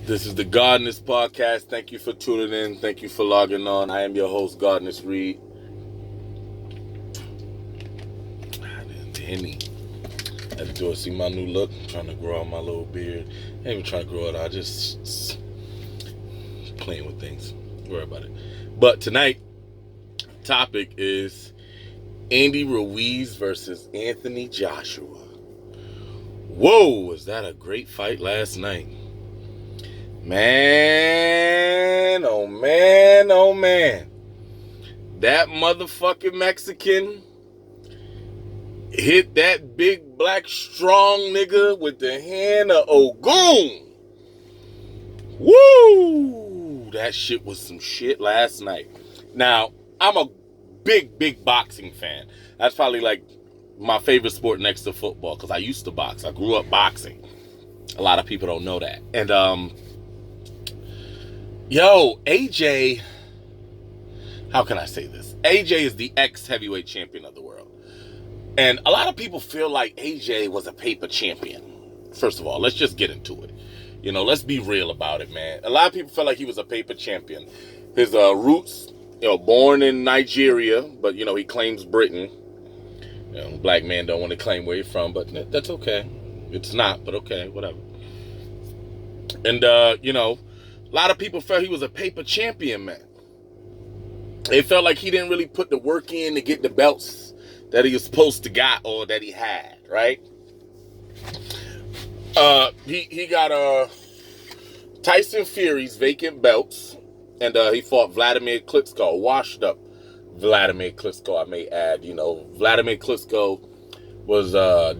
This is the Gardeners Podcast. Thank you for tuning in. Thank you for logging on. I am your host, Gardeners Reed. Henny. Had to do it. See my new look? I'm trying to grow out my little beard. I ain't even trying to grow it out. Just playing with things. Don't worry about it. But tonight, topic is Andy Ruiz versus Anthony Joshua. Whoa, was that a great fight last night? Man, oh man, oh man. That motherfucking Mexican hit that big black strong nigga with the hand of Ogun. Woo! That shit was some shit last night. Now, I'm a big boxing fan. That's probably like my favorite sport next to football because I used to box. I grew up boxing. A lot of people don't know that. And AJ, how can I say this? AJ is the ex-heavyweight champion of the world. And a lot of people feel like AJ was a paper champion. First of all, let's just get into it. Let's be real about it, man. A lot of people feel like he was a paper champion. His roots, born in Nigeria, but, he claims Britain. Black men don't want to claim where he's from, but that's okay. It's not, but okay, whatever. And, a lot of people felt he was a paper champion, man. They felt like he didn't really put the work in to get the belts that he was supposed to got or that he had, right? He got Tyson Fury's vacant belts, and he fought Vladimir Klitschko, washed up Vladimir Klitschko, I may add. Vladimir Klitschko was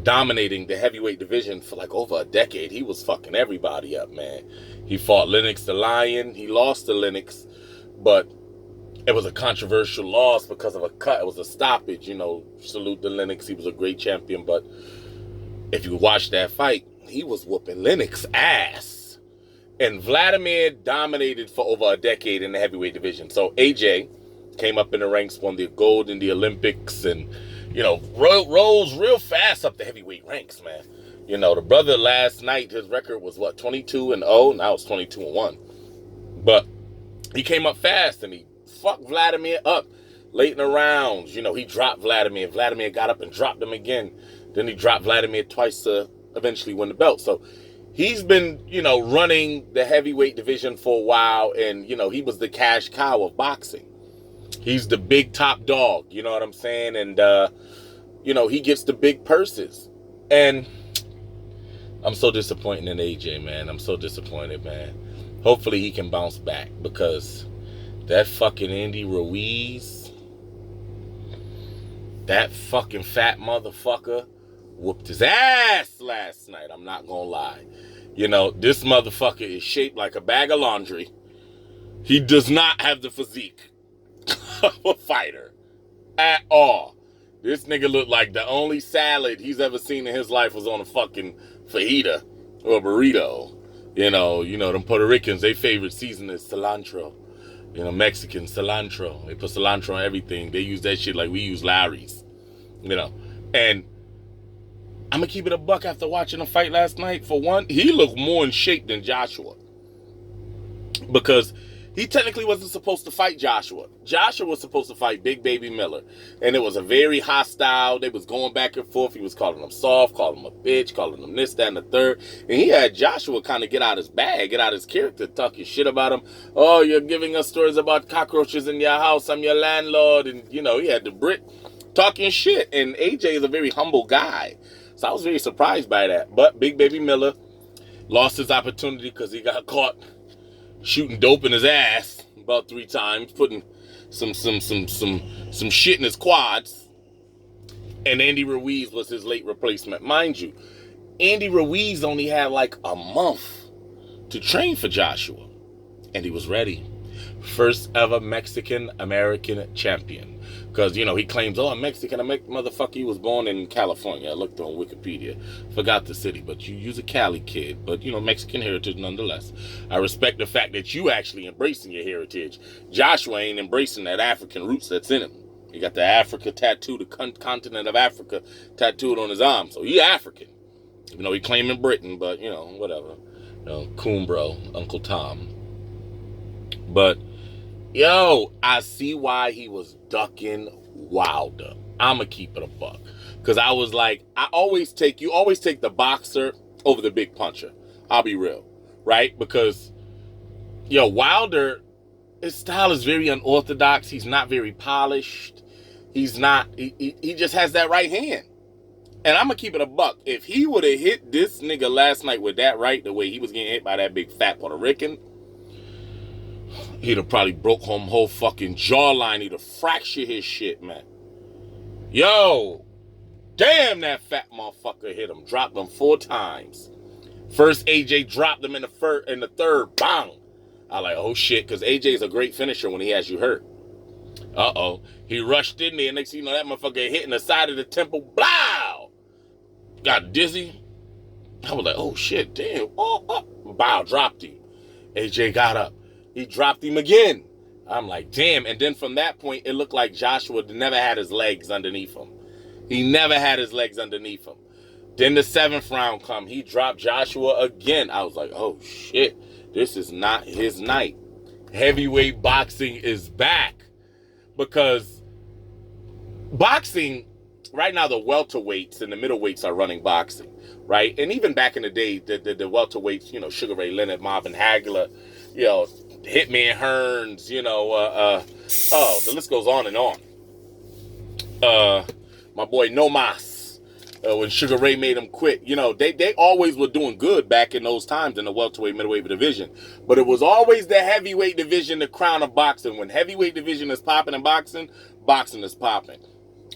dominating the heavyweight division for like over a decade. He was fucking everybody up, man. He fought Lennox the Lion. He lost to Lennox, but it was a controversial loss because of a cut. It was a stoppage, Salute to Lennox. He was a great champion, but if you watch that fight, he was whooping Lennox ass. And Vladimir dominated for over a decade in the heavyweight division. So AJ came up in the ranks, won the gold in the Olympics, and rose real fast up the heavyweight ranks, man. The brother last night, his record was 22-0. Now it's 22-1. But he came up fast and he fucked Vladimir up late in the rounds. He dropped Vladimir. Vladimir got up and dropped him again. Then he dropped Vladimir twice to eventually win the belt. So he's been, running the heavyweight division for a while, and, he was the cash cow of boxing. He's the big top dog, you know what I'm saying? And, he gets the big purses. And I'm so disappointed in AJ, man. I'm so disappointed, man. Hopefully he can bounce back, because that fucking Andy Ruiz, that fucking fat motherfucker whooped his ass last night. I'm not gonna lie. This motherfucker is shaped like a bag of laundry. He does not have the physique of a fighter at all. This nigga looked like the only salad he's ever seen in his life was on a fucking fajita or a burrito. Them Puerto Ricans, their favorite season is cilantro. Mexican cilantro. They put cilantro on everything. They use that shit like we use Larry's. And I'm gonna keep it a buck after watching the fight last night. For one, he looked more in shape than Joshua, because he technically wasn't supposed to fight Joshua. Joshua was supposed to fight Big Baby Miller. And it was a very hostile. They was going back and forth. He was calling him soft, calling him a bitch, calling him this, that, and the third. And he had Joshua kind of get out his bag, get out his character, talking shit about him. Oh, you're giving us stories about cockroaches in your house. I'm your landlord. And, he had the Brit talking shit. And AJ is a very humble guy. So I was very surprised by that. But Big Baby Miller lost his opportunity because he got caught shooting dope in his ass about 3 times, putting some shit in his quads. And Andy Ruiz was his late replacement. Mind you, Andy Ruiz only had like a month to train for Joshua, and he was ready. First ever Mexican-American champion. Because, he claims, I'm Mexican. Motherfucker, he was born in California. I looked on Wikipedia. Forgot the city. But you's a Cali kid. But, Mexican heritage nonetheless. I respect the fact that you actually embracing your heritage. Joshua ain't embracing that African roots that's in him. He got the Africa tattoo, the continent of Africa tattooed on his arm. So he African. Even though he claiming Britain, but, whatever. Coon bro, Uncle Tom. But yo, I see why he was ducking Wilder. I'ma keep it a buck. Cause I was like, you always take the boxer over the big puncher. I'll be real. Right? Because Wilder, his style is very unorthodox. He's not very polished. He just has that right hand. And I'm gonna keep it a buck. If he would have hit this nigga last night with that right, the way he was getting hit by that big fat Puerto Rican, he'd have probably broke home whole fucking jawline. He'd have fractured his shit, man. Yo, damn, that fat motherfucker hit him. Dropped him 4 times. First, AJ dropped him in the third. Bang. I like, oh shit, because AJ's a great finisher when he has you hurt. Uh-oh. He rushed in there. Next thing you know, that motherfucker hitting the side of the temple. Blow! Got dizzy. I was like, oh shit, damn. Oh. Bow, dropped him. AJ got up. He dropped him again. I'm like, damn. And then from that point, it looked like Joshua never had his legs underneath him. He never had his legs underneath him. Then the 7th round come. He dropped Joshua again. I was like, oh shit. This is not his night. Heavyweight boxing is back. Because boxing, right now the welterweights and the middleweights are running boxing, right? And even back in the day, the welterweights, Sugar Ray Leonard, Marvin Hagler, Hitman Hearns, the list goes on and on. My boy Nomas, when Sugar Ray made him quit, they always were doing good back in those times in the welterweight, middleweight division. But it was always the heavyweight division, the crown of boxing. When heavyweight division is popping in boxing, boxing is popping.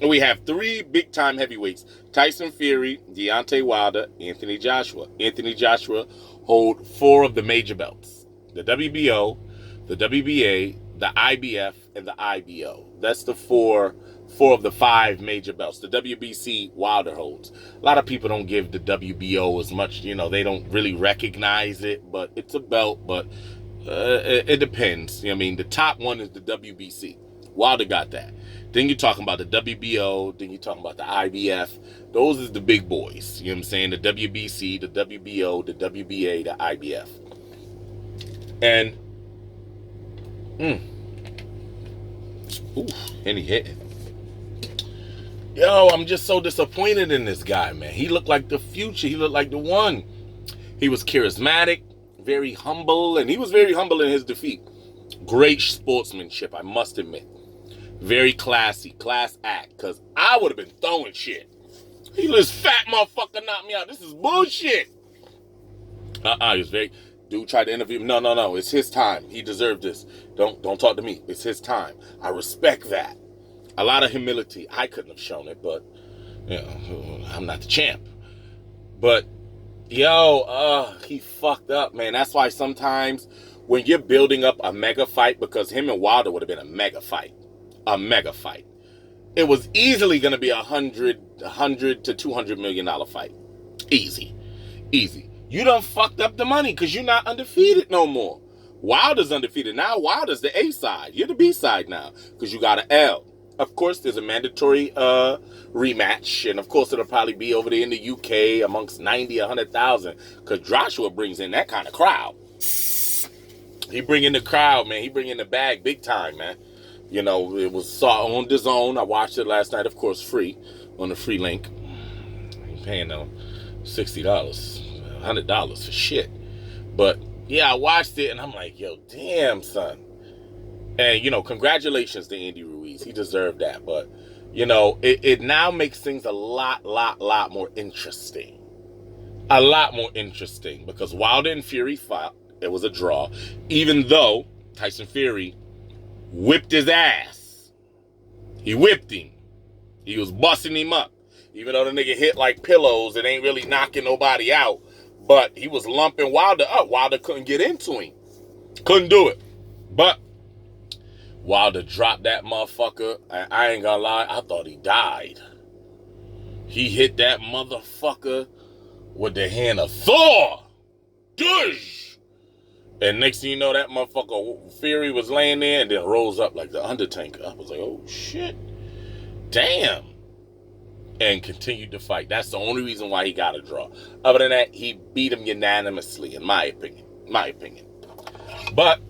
And we have 3 big-time heavyweights: Tyson Fury, Deontay Wilder, Anthony Joshua. Anthony Joshua hold 4 of the major belts: the WBO, the WBA, the IBF, and the IBO. That's the 4 of the 5 major belts. The WBC, Wilder holds. A lot of people don't give the WBO as much, they don't really recognize it, but it's a belt, but it depends. The top one is the WBC. Wilder got that. Then you're talking about the WBO, then you're talking about the IBF. Those is the big boys. You know what I'm saying? The WBC, the WBO, the WBA, the IBF. And, and he hit it. Yo, I'm just so disappointed in this guy, man. He looked like the future. He looked like the one. He was charismatic, very humble, and he was very humble in his defeat. Great sportsmanship, I must admit. Very classy, class act, because I would have been throwing shit. This fat motherfucker knocked me out. This is bullshit. He was very... Dude tried to interview him. No. It's his time. He deserved this. Don't talk to me. It's his time. I respect that. A lot of humility. I couldn't have shown it, but I'm not the champ. But he fucked up, man. That's why sometimes when you're building up a mega fight, because him and Wilder would have been a mega fight. It was easily going to be $100 to $200 million fight. Easy. You done fucked up the money because you're not undefeated no more. Wilder's undefeated. Now Wilder's the A side. You're the B side now because you got an L. Of course, there's a mandatory rematch. And of course, it'll probably be over there in the UK amongst 90, 100,000. Because Joshua brings in that kind of crowd. He bring in the crowd, man. He bring in the bag big time, man. It was saw on DAZN. I watched it last night, of course, free on the free link. I ain't paying them $60, $100 for shit. But yeah, I watched it and I'm like, yo, damn, son. And congratulations to Andy Ruiz. He deserved that. But it now makes things a lot more interesting. A lot more interesting because Wilder and Fury fought. It was a draw, even though Tyson Fury whipped his ass. He whipped him. He was busting him up. Even though the nigga hit like pillows, it ain't really knocking nobody out. But he was lumping Wilder up. Wilder couldn't get into him. Couldn't do it. But Wilder dropped that motherfucker. I ain't gonna lie, I thought he died. He hit that motherfucker with the hand of Thor. Dush! And next thing you know, that motherfucker Fury was laying there and then rose up like the Undertaker. I was like, oh shit. Damn. and continued to fight. That's the only reason why he got a draw. Other than that, he beat him unanimously, in my opinion. But,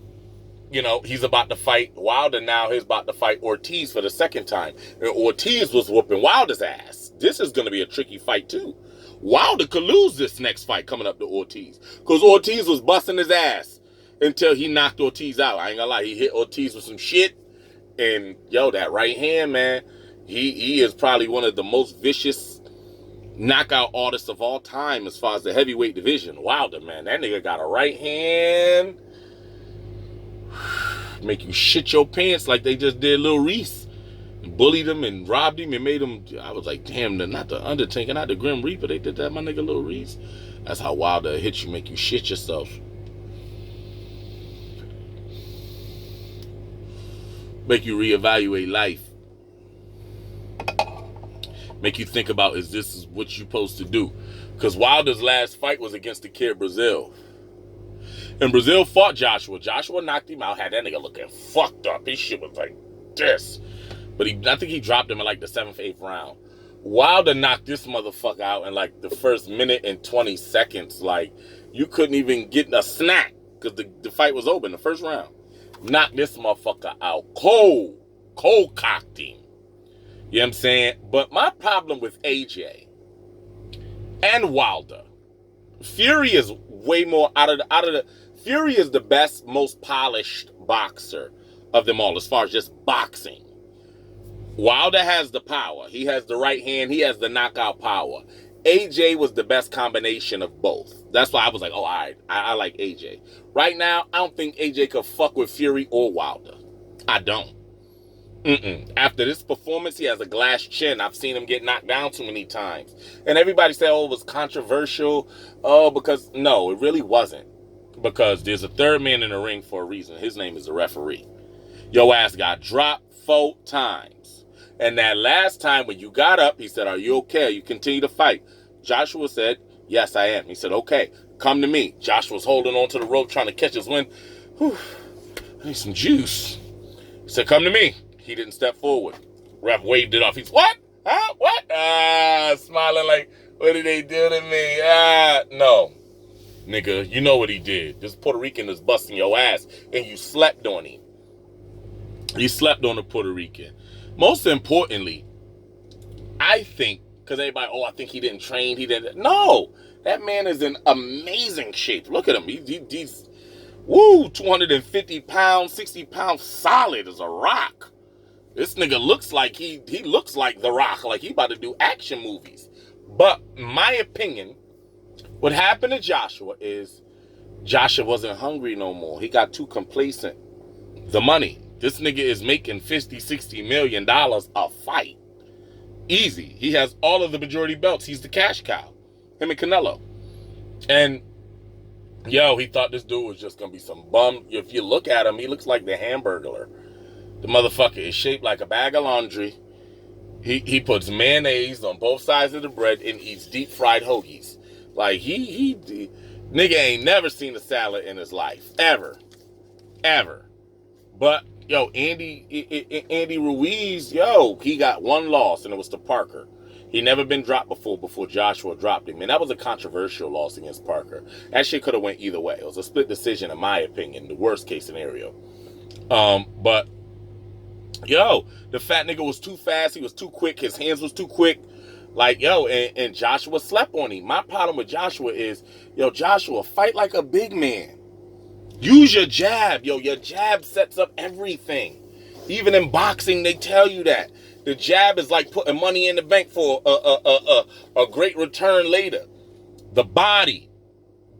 you know, he's about to fight Wilder now. He's about to fight Ortiz for the second time. And Ortiz was whooping Wilder's ass. This is going to be a tricky fight, too. Wilder could lose this next fight coming up to Ortiz. Because Ortiz was busting his ass until he knocked Ortiz out. I ain't gonna lie. He hit Ortiz with some shit. And, yo, that right hand, man, he is probably one of the most vicious knockout artists of all time as far as the heavyweight division. Wilder, man, that nigga got a right hand. Make you shit your pants like they just did Lil Ruiz. Bullied him and robbed him and made him. I was like, damn, not the Undertaker, not the Grim Reaper. They did that, my nigga Lil Ruiz. That's how Wilder hit you, make you shit yourself. Make you reevaluate life. Make you think about, is this what you're supposed to do? Because Wilder's last fight was against the kid Brazil. And Brazil fought Joshua. Joshua knocked him out, had that nigga looking fucked up. His shit was like this. But I think he dropped him in like the 7th, 8th round. Wilder knocked this motherfucker out in like the first minute and 20 seconds. Like, you couldn't even get a snack because the fight was over in the first round. Knocked this motherfucker out cold. Cold cocked him. You know what I'm saying? But my problem with AJ and Wilder, Fury is way more out of the Fury is the best, most polished boxer of them all as far as just boxing. Wilder has the power. He has the right hand. He has the knockout power. AJ was the best combination of both. That's why I was like, oh, all right, I like AJ. Right now, I don't think AJ could fuck with Fury or Wilder. I don't. After this performance, he has a glass chin. I've seen him get knocked down too many times. And everybody said, oh, it was controversial. Oh, because no, it really wasn't. Because there's a third man in the ring for a reason. His name is the referee. Your ass got dropped 4 times. And that last time when you got up, he said, are you okay? You continue to fight. Joshua said, yes, I am. He said, okay, come to me. Joshua's holding on to the rope trying to catch his wind. Whew, I need some juice. He said, come to me. He didn't step forward. Ref waved it off. He's, what? Huh? What? Smiling like, what did they do to me? No. Nigga, you know what he did. This Puerto Rican is busting your ass, and you slept on him. You slept on the Puerto Rican. Most importantly, I think, because everybody, oh, I think he didn't train, he didn't. No, that man is in amazing shape. Look at him. He's 250 pounds, 60 pounds, solid as a rock. This nigga looks like he looks like The Rock, like he about to do action movies. But my opinion, what happened to Joshua is Joshua wasn't hungry no more. He got too complacent. The money. This nigga is making $50, $60 million a fight. Easy. He has all of the majority belts. He's the cash cow. Him and Canelo. And, yo, he thought this dude was just going to be some bum. If you look at him, he looks like the Hamburglar. The motherfucker is shaped like a bag of laundry. He puts mayonnaise on both sides of the bread and eats deep fried hoagies. Like, nigga ain't never seen a salad in his life. Ever. But, yo, Andy Ruiz, yo, he got one loss, and it was to Parker. He never been dropped before Joshua dropped him. And that was a controversial loss against Parker. That shit could have went either way. It was a split decision, in my opinion, the worst case scenario. But, yo, the fat nigga was too fast. He was too quick. His hands was too quick. Like, yo, and Joshua slept on him. My problem with Joshua is, yo, Joshua, fight like a big man. Use your jab. Yo, your jab sets up everything. Even in boxing, they tell you that. The jab is like putting money in the bank for a great return later. The body.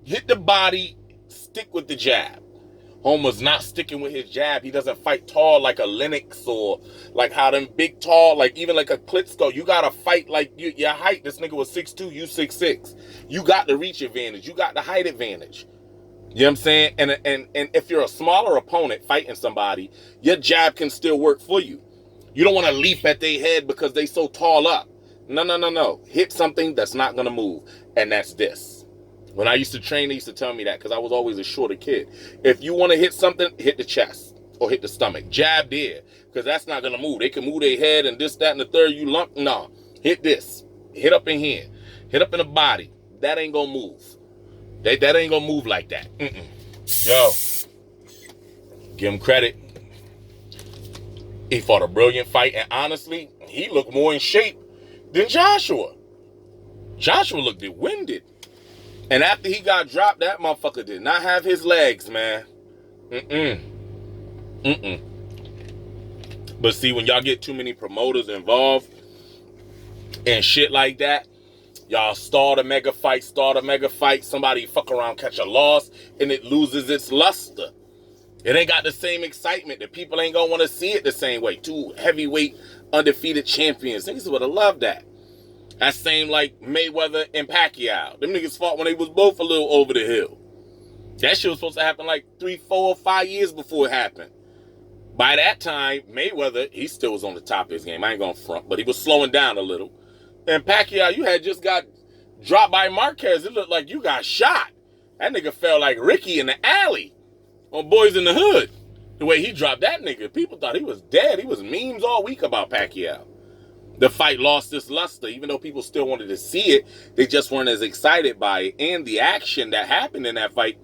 Hit the body, stick with the jab. Homer's not sticking with his jab. He doesn't fight tall like a Lennox or like how them big tall, like even like a Klitschko. You got to fight like your height. This nigga was 6'2", you 6'6". You got the reach advantage. You got the height advantage. You know what I'm saying? And if you're a smaller opponent fighting somebody, your jab can still work for you. You don't want to leap at their head because they so tall up. No. Hit something that's not going to move. And that's this. When I used to train, they used to tell me that because I was always a shorter kid. If you want to hit something, hit the chest or hit the stomach. Jab there because that's not going to move. They can move their head and this, that, and the third. You lump. No. Hit this. Hit up in here. Hit up in the body. That ain't gonna move. That ain't gonna move like that. Yo, give him credit. He fought a brilliant fight, and honestly, he looked more in shape than Joshua. Joshua looked winded. And after he got dropped, that motherfucker did not have his legs, man. But see, when y'all get too many promoters involved and shit like that, y'all start a mega fight, somebody fuck around, catch a loss, and it loses its luster. It ain't got the same excitement. The people ain't gonna want to see it the same way. Two heavyweight undefeated champions. Niggas would have loved that. That same like Mayweather and Pacquiao. Them niggas fought when they was both a little over the hill. That shit was supposed to happen like 3, 4, 5 years before it happened. By that time, Mayweather, he still was on the top of his game. I ain't gonna front, but he was slowing down a little. And Pacquiao, you had just got dropped by Marquez. It looked like you got shot. That nigga fell like Ricky in the alley on Boys in the Hood. The way he dropped that nigga, people thought he was dead. He was memes all week about Pacquiao. The fight lost its luster, even though people still wanted to see it. They just weren't as excited by it. And the action that happened in that fight,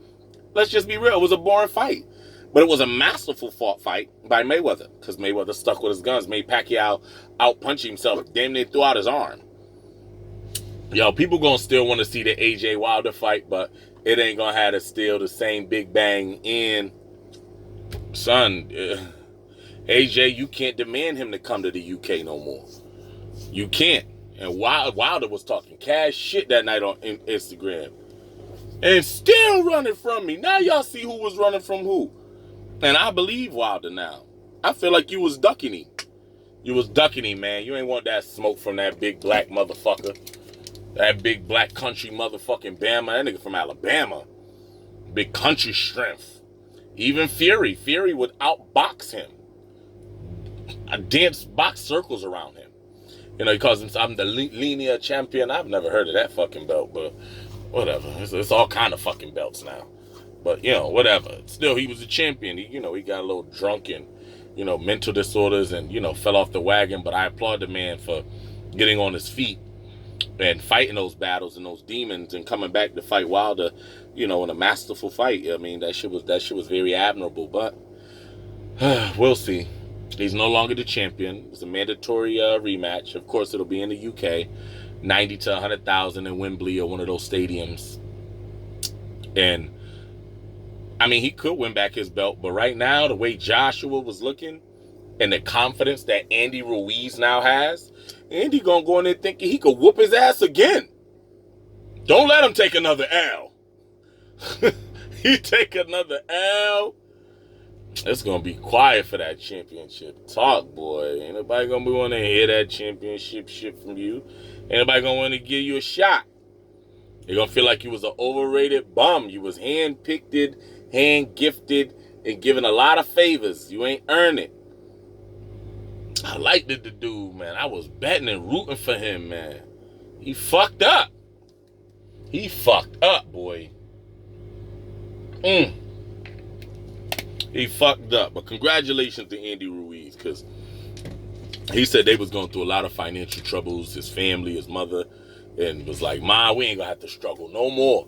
let's just be real, it was a boring fight. But it was a masterful fought fight by Mayweather, because Mayweather stuck with his guns, made Pacquiao out-punch himself, damn near threw out his arm. Yo, people gonna still want to see the AJ Wilder fight, but it ain't gonna have to steal the same big bang in. Son, AJ, you can't demand him to come to the UK no more. You can't. And Wilder was talking cash shit that night on Instagram. And still running from me. Now y'all see who was running from who. And I believe Wilder now. I feel like you was ducking him. You was ducking him, man. You ain't want that smoke from that big black motherfucker. That big black country motherfucking Bama. That nigga from Alabama. Big country strength. Even Fury. Fury would outbox him. I dance box circles around him. You know, he calls himself, I'm the linear champion. I've never heard of that fucking belt, but whatever. It's all kind of fucking belts now. But, you know, whatever. Still, he was a champion. He got a little drunk and, mental disorders and, fell off the wagon. But I applaud the man for getting on his feet and fighting those battles and those demons and coming back to fight Wilder, in a masterful fight. I mean, that shit was very admirable. But we'll see. He's no longer the champion. It's a mandatory rematch. Of course, it'll be in the UK. 90 to 100,000 in Wembley or one of those stadiums. And I mean, he could win back his belt, but right now, the way Joshua was looking and the confidence that Andy Ruiz now has, Andy gonna go in there thinking he could whoop his ass again. Don't let him take another L. He take another L. It's gonna be quiet for that championship talk, boy. Ain't nobody gonna be wanting to hear that championship shit from you. Ain't nobody gonna want to give you a shot. You're gonna feel like you was an overrated bum. You was hand-picked, hand-gifted, and given a lot of favors. You ain't earned it. I liked the dude, man. I was betting and rooting for him, man. He fucked up. He fucked up, boy. He fucked up. But congratulations to Andy Ruiz, because he said they was going through a lot of financial troubles, his family, his mother, and was like, Ma, we ain't gonna have to struggle no more.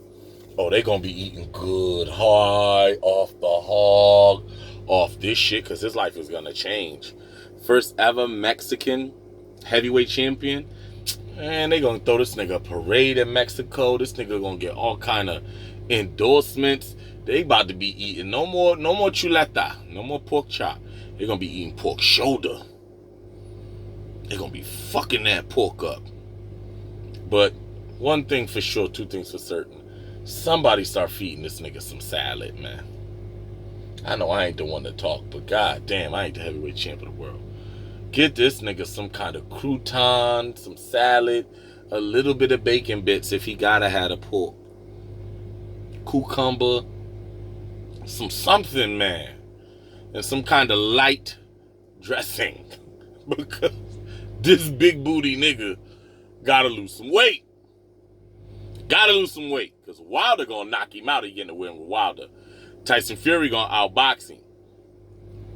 Oh, they gonna be eating good, high, off the hog, off this shit, because his life is gonna change. First ever Mexican heavyweight champion. Man, they gonna throw this nigga a parade in Mexico. This nigga gonna get all kind of endorsements. They about to be eating no more chuleta, no more pork chop. They're gonna be eating pork shoulder. They're gonna be fucking that pork up. But one thing for sure, two things for certain. Somebody start feeding this nigga some salad, man. I know I ain't the one to talk, but god damn, I ain't the heavyweight champ of the world. Get this nigga some kind of crouton, some salad, a little bit of bacon bits if he gotta have a pork. Cucumber, something, man. And some kind of light dressing. Because this big booty nigga gotta lose some weight. Gotta lose some weight. Because Wilder gonna knock him out. He getting to win with Wilder. Tyson Fury gonna outbox him.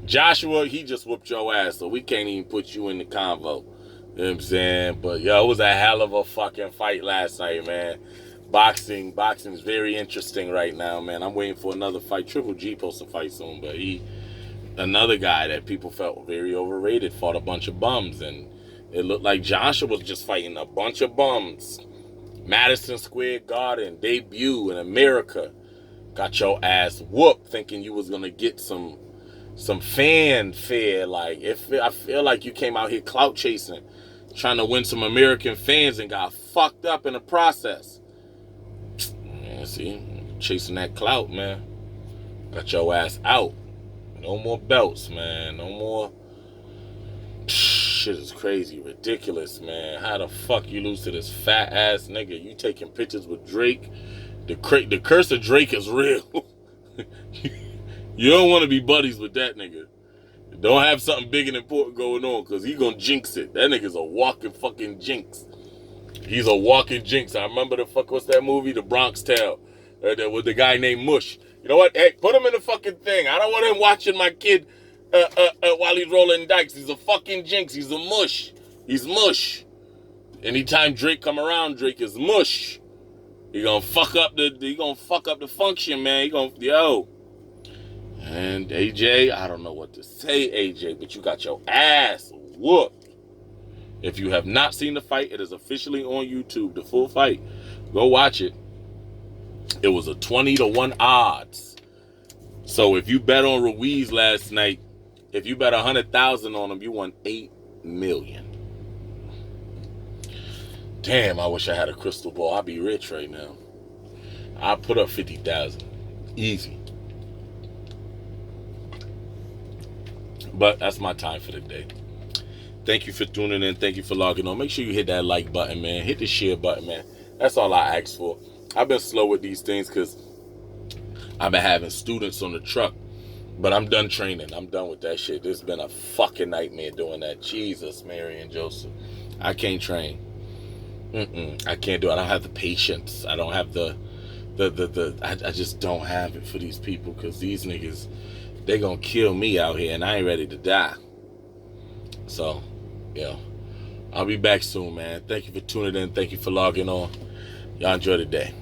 Joshua, he just whooped your ass, so we can't even put you in the convo. You know what I'm saying? But yo, it was a hell of a fucking fight last night, man. Boxing is very interesting right now, man. I'm waiting for another fight. Triple G supposed to fight soon, but another guy that people felt very overrated, fought a bunch of bums, and it looked like Joshua was just fighting a bunch of bums. Madison Square Garden debut in America. Got your ass whooped thinking you was gonna get some fanfare. Like, I feel like you came out here clout chasing, trying to win some American fans and got fucked up in the process. Man, see, chasing that clout, man. Got your ass out. No more belts, man. No more. Shit is crazy, ridiculous, man. How the fuck you lose to this fat ass nigga? You taking pictures with Drake? The curse of Drake is real. You don't want to be buddies with that nigga. Don't have something big and important going on, because he gonna jinx it. That nigga's a walking fucking jinx. He's a walking jinx. I remember what's that movie? The Bronx Tale. With the guy named Mush. You know what? Hey, put him in the fucking thing. I don't want him watching my kid while he's rolling dikes. He's a fucking jinx. He's a mush. He's mush. Anytime Drake come around, Drake is mush. He gonna fuck up the function, man. Yo. And AJ, I don't know what to say, AJ, but you got your ass whooped. If you have not seen the fight, it is officially on YouTube, the full fight. Go watch it. It was a 20-1 odds. So if you bet on Ruiz last night, if you bet 100,000 on him, you won $8 million. Damn, I wish I had a crystal ball. I'd be rich right now. I'd put up 50,000. Easy. But that's my time for the day. Thank you for tuning in. Thank you for logging on. Make sure you hit that like button, man. Hit the share button, man. That's all I ask for. I've been slow with these things because I've been having students on the truck. But I'm done training. I'm done with that shit. This has been a fucking nightmare doing that. Jesus, Mary and Joseph. I can't train. I can't do it. I don't have the patience. I don't have I just don't have it for these people, because these niggas, they gonna kill me out here and I ain't ready to die. So, yeah. I'll be back soon, man. Thank you for tuning in. Thank you for logging on. Y'all enjoy the day.